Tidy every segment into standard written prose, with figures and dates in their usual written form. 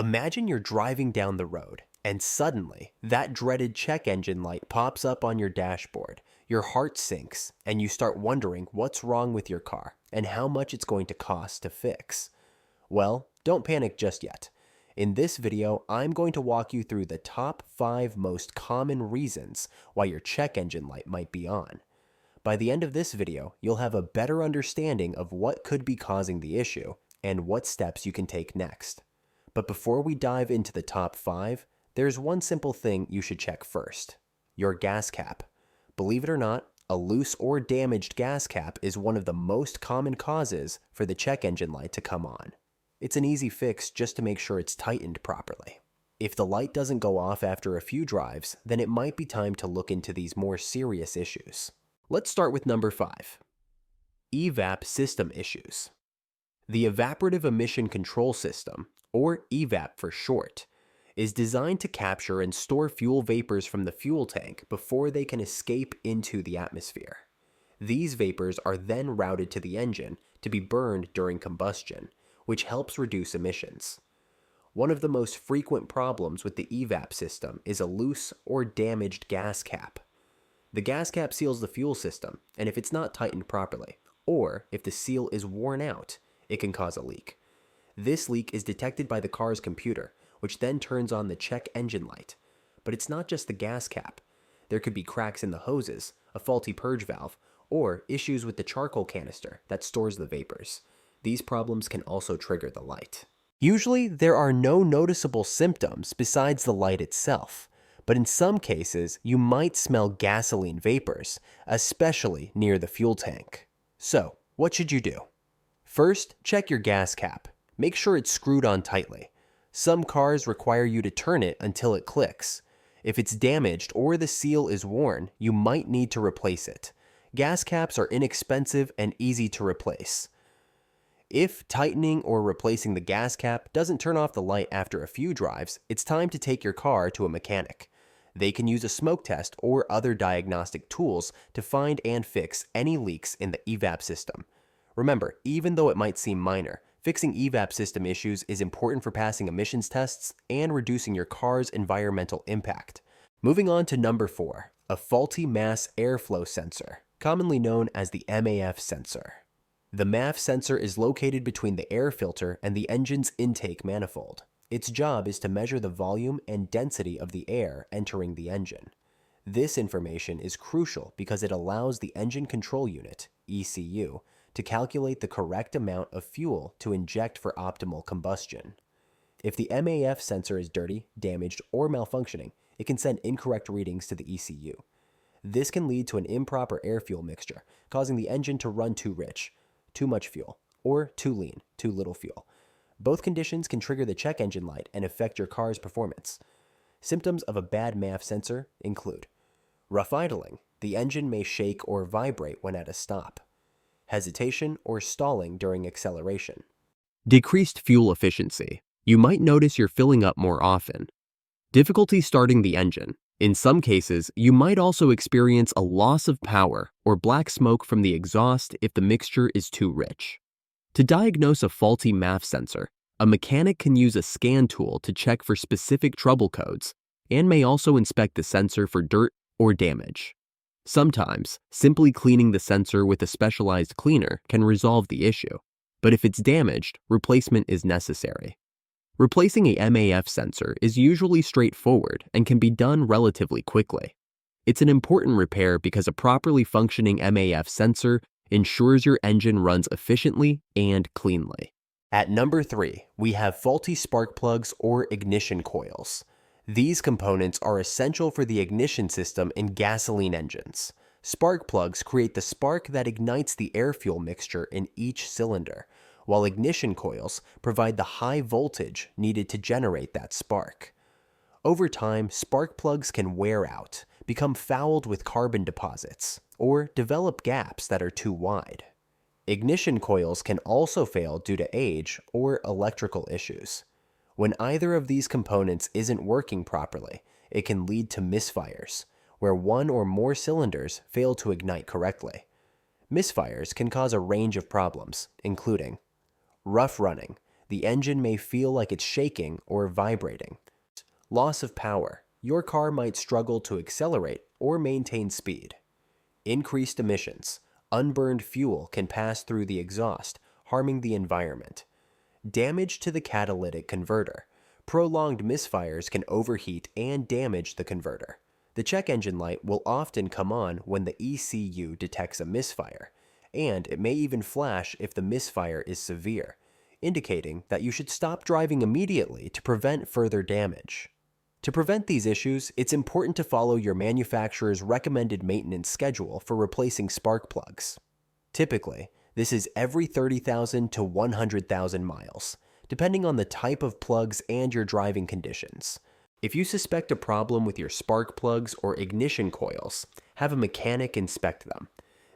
Imagine you're driving down the road, and suddenly, that dreaded check engine light pops up on your dashboard. Your heart sinks, and you start wondering what's wrong with your car and how much it's going to cost to fix. Well, don't panic just yet. In this video, I'm going to walk you through the top 5 most common reasons why your check engine light might be on. By the end of this video, you'll have a better understanding of what could be causing the issue and what steps you can take next. But before we dive into the top 5, there's one simple thing you should check first: your gas cap. Believe it or not, a loose or damaged gas cap is one of the most common causes for the check engine light to come on. It's an easy fix just to make sure it's tightened properly. If the light doesn't go off after a few drives, then it might be time to look into these more serious issues. Let's start with number 5. Evap system issues. The Evaporative Emission Control System, or Evap for short, is designed to capture and store fuel vapors from the fuel tank before they can escape into the atmosphere. These vapors are then routed to the engine to be burned during combustion, which helps reduce emissions. One of the most frequent problems with the Evap system is a loose or damaged gas cap. The gas cap seals the fuel system, and if it's not tightened properly, or if the seal is worn out, it can cause a leak. This leak is detected by the car's computer, which then turns on the check engine light. But it's not just the gas cap. There could be cracks in the hoses, a faulty purge valve, or issues with the charcoal canister that stores the vapors. These problems can also trigger the light. Usually, there are no noticeable symptoms besides the light itself, but in some cases, you might smell gasoline vapors, especially near the fuel tank. So, what should you do? First, check your gas cap. Make sure it's screwed on tightly. Some cars require you to turn it until it clicks. If it's damaged or the seal is worn, you might need to replace it. Gas caps are inexpensive and easy to replace. If tightening or replacing the gas cap doesn't turn off the light after a few drives, it's time to take your car to a mechanic. They can use a smoke test or other diagnostic tools to find and fix any leaks in the Evap system. Remember, even though it might seem minor, fixing Evap system issues is important for passing emissions tests and reducing your car's environmental impact. Moving on to number 4, a faulty mass airflow sensor, commonly known as the MAF sensor. The MAF sensor is located between the air filter and the engine's intake manifold. Its job is to measure the volume and density of the air entering the engine. This information is crucial because it allows the engine control unit, ECU, to calculate the correct amount of fuel to inject for optimal combustion. If the MAF sensor is dirty, damaged, or malfunctioning, it can send incorrect readings to the ECU. This can lead to an improper air-fuel mixture, causing the engine to run too rich, too much fuel, or too lean, too little fuel. Both conditions can trigger the check engine light and affect your car's performance. Symptoms of a bad MAF sensor include rough idling. The engine may shake or vibrate when at a stop. Hesitation or stalling during acceleration. Decreased fuel efficiency. You might notice you're filling up more often. Difficulty starting the engine. In some cases, you might also experience a loss of power or black smoke from the exhaust if the mixture is too rich. To diagnose a faulty MAF sensor, a mechanic can use a scan tool to check for specific trouble codes and may also inspect the sensor for dirt or damage. Sometimes, simply cleaning the sensor with a specialized cleaner can resolve the issue, but if it's damaged, replacement is necessary. Replacing a MAF sensor is usually straightforward and can be done relatively quickly. It's an important repair because a properly functioning MAF sensor ensures your engine runs efficiently and cleanly. At number 3, we have faulty spark plugs or ignition coils. These components are essential for the ignition system in gasoline engines. Spark plugs create the spark that ignites the air-fuel mixture in each cylinder, while ignition coils provide the high voltage needed to generate that spark. Over time, spark plugs can wear out, become fouled with carbon deposits, or develop gaps that are too wide. Ignition coils can also fail due to age or electrical issues. When either of these components isn't working properly, it can lead to misfires, where one or more cylinders fail to ignite correctly. Misfires can cause a range of problems, including rough running. The engine may feel like it's shaking or vibrating. Loss of power. Your car might struggle to accelerate or maintain speed. Increased emissions. Unburned fuel can pass through the exhaust, harming the environment. Damage to the catalytic converter. Prolonged misfires can overheat and damage the converter. The check engine light will often come on when the ECU detects a misfire, and it may even flash if the misfire is severe, indicating that you should stop driving immediately to prevent further damage. To prevent these issues, it's important to follow your manufacturer's recommended maintenance schedule for replacing spark plugs. Typically, this is every 30,000 to 100,000 miles, depending on the type of plugs and your driving conditions. If you suspect a problem with your spark plugs or ignition coils, have a mechanic inspect them.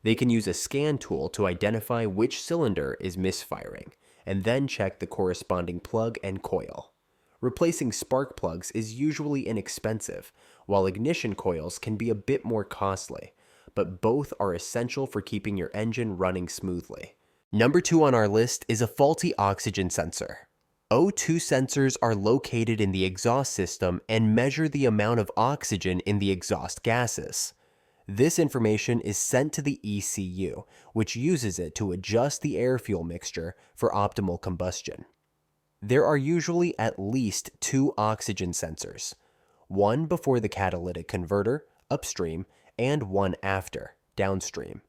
They can use a scan tool to identify which cylinder is misfiring, and then check the corresponding plug and coil. Replacing spark plugs is usually inexpensive, while ignition coils can be a bit more costly, but both are essential for keeping your engine running smoothly. Number 2 on our list is a faulty oxygen sensor. O2 sensors are located in the exhaust system and measure the amount of oxygen in the exhaust gases. This information is sent to the ECU, which uses it to adjust the air-fuel mixture for optimal combustion. There are usually at least 2 oxygen sensors, one before the catalytic converter, upstream, and one after, downstream.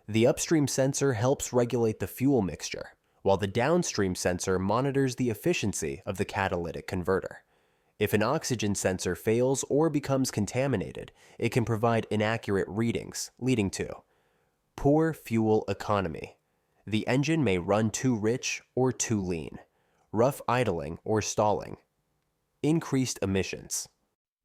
The upstream sensor helps regulate the fuel mixture, while the downstream sensor monitors the efficiency of the catalytic converter. If an oxygen sensor fails or becomes contaminated, it can provide inaccurate readings, leading to poor fuel economy. The engine may run too rich or too lean, rough idling or stalling, increased emissions.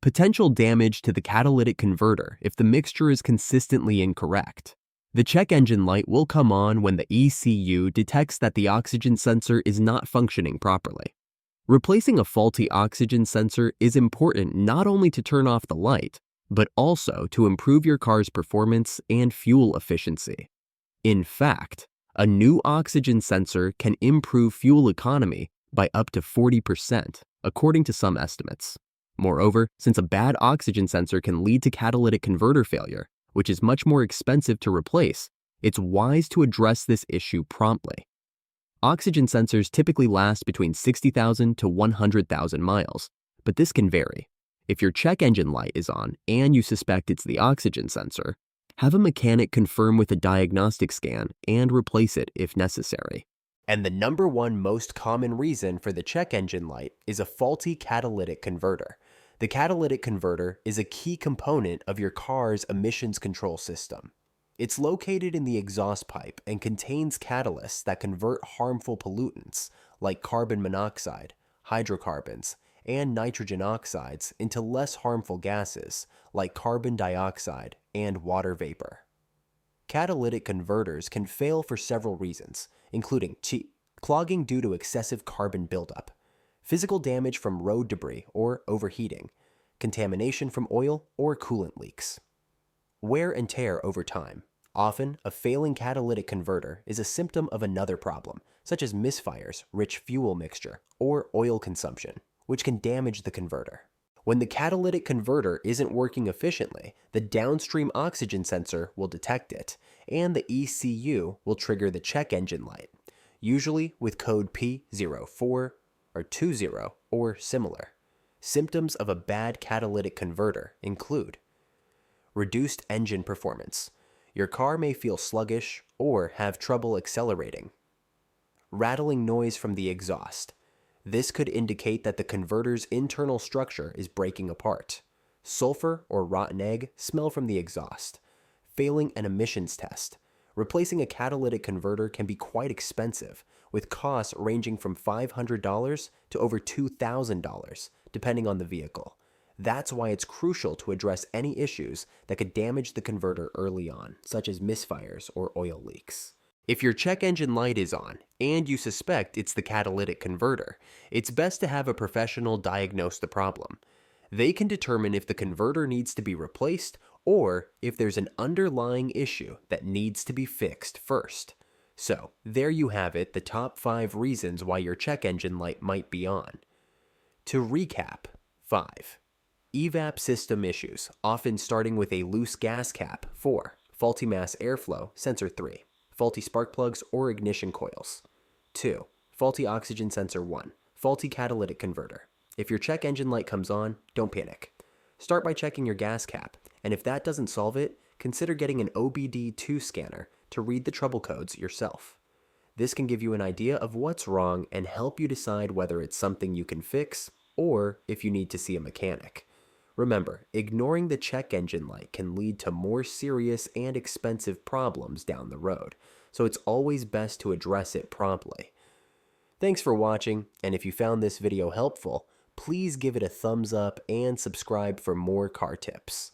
Potential damage to the catalytic converter if the mixture is consistently incorrect. The check engine light will come on when the ECU detects that the oxygen sensor is not functioning properly. Replacing a faulty oxygen sensor is important not only to turn off the light, but also to improve your car's performance and fuel efficiency. In fact, a new oxygen sensor can improve fuel economy by up to 40%, according to some estimates. Moreover, since a bad oxygen sensor can lead to catalytic converter failure, which is much more expensive to replace, it's wise to address this issue promptly. Oxygen sensors typically last between 60,000 to 100,000 miles, but this can vary. If your check engine light is on and you suspect it's the oxygen sensor, have a mechanic confirm with a diagnostic scan and replace it if necessary. And the number 1 most common reason for the check engine light is a faulty catalytic converter. The catalytic converter is a key component of your car's emissions control system. It's located in the exhaust pipe and contains catalysts that convert harmful pollutants like carbon monoxide, hydrocarbons, and nitrogen oxides into less harmful gases like carbon dioxide and water vapor. Catalytic converters can fail for several reasons, including clogging due to excessive carbon buildup, physical damage from road debris or overheating, contamination from oil or coolant leaks. Wear and tear over time. Often, a failing catalytic converter is a symptom of another problem, such as misfires, rich fuel mixture, or oil consumption, which can damage the converter. When the catalytic converter isn't working efficiently, the downstream oxygen sensor will detect it, and the ECU will trigger the check engine light, usually with code P04 or 20 or similar. Symptoms of a bad catalytic converter include reduced engine performance. Your car may feel sluggish or have trouble accelerating. Rattling noise from the exhaust. This could indicate that the converter's internal structure is breaking apart. Sulfur or rotten egg smell from the exhaust. Failing an emissions test. Replacing a catalytic converter can be quite expensive, with costs ranging from $500 to over $2,000, depending on the vehicle. That's why it's crucial to address any issues that could damage the converter early on, such as misfires or oil leaks. If your check engine light is on and you suspect it's the catalytic converter, it's best to have a professional diagnose the problem. They can determine if the converter needs to be replaced or if there's an underlying issue that needs to be fixed first. So, there you have it, the top 5 reasons why your check engine light might be on. To recap, 5. Evap system issues, often starting with a loose gas cap. 4. Faulty mass airflow, sensor 3. Faulty spark plugs or ignition coils. 2. Faulty oxygen sensor 1. Faulty catalytic converter. If your check engine light comes on, don't panic. Start by checking your gas cap, and if that doesn't solve it, consider getting an OBD2 scanner to read the trouble codes yourself. This can give you an idea of what's wrong and help you decide whether it's something you can fix or if you need to see a mechanic. Remember, ignoring the check engine light can lead to more serious and expensive problems down the road, so it's always best to address it promptly. Thanks for watching, and if you found this video helpful, please give it a thumbs up and subscribe for more car tips.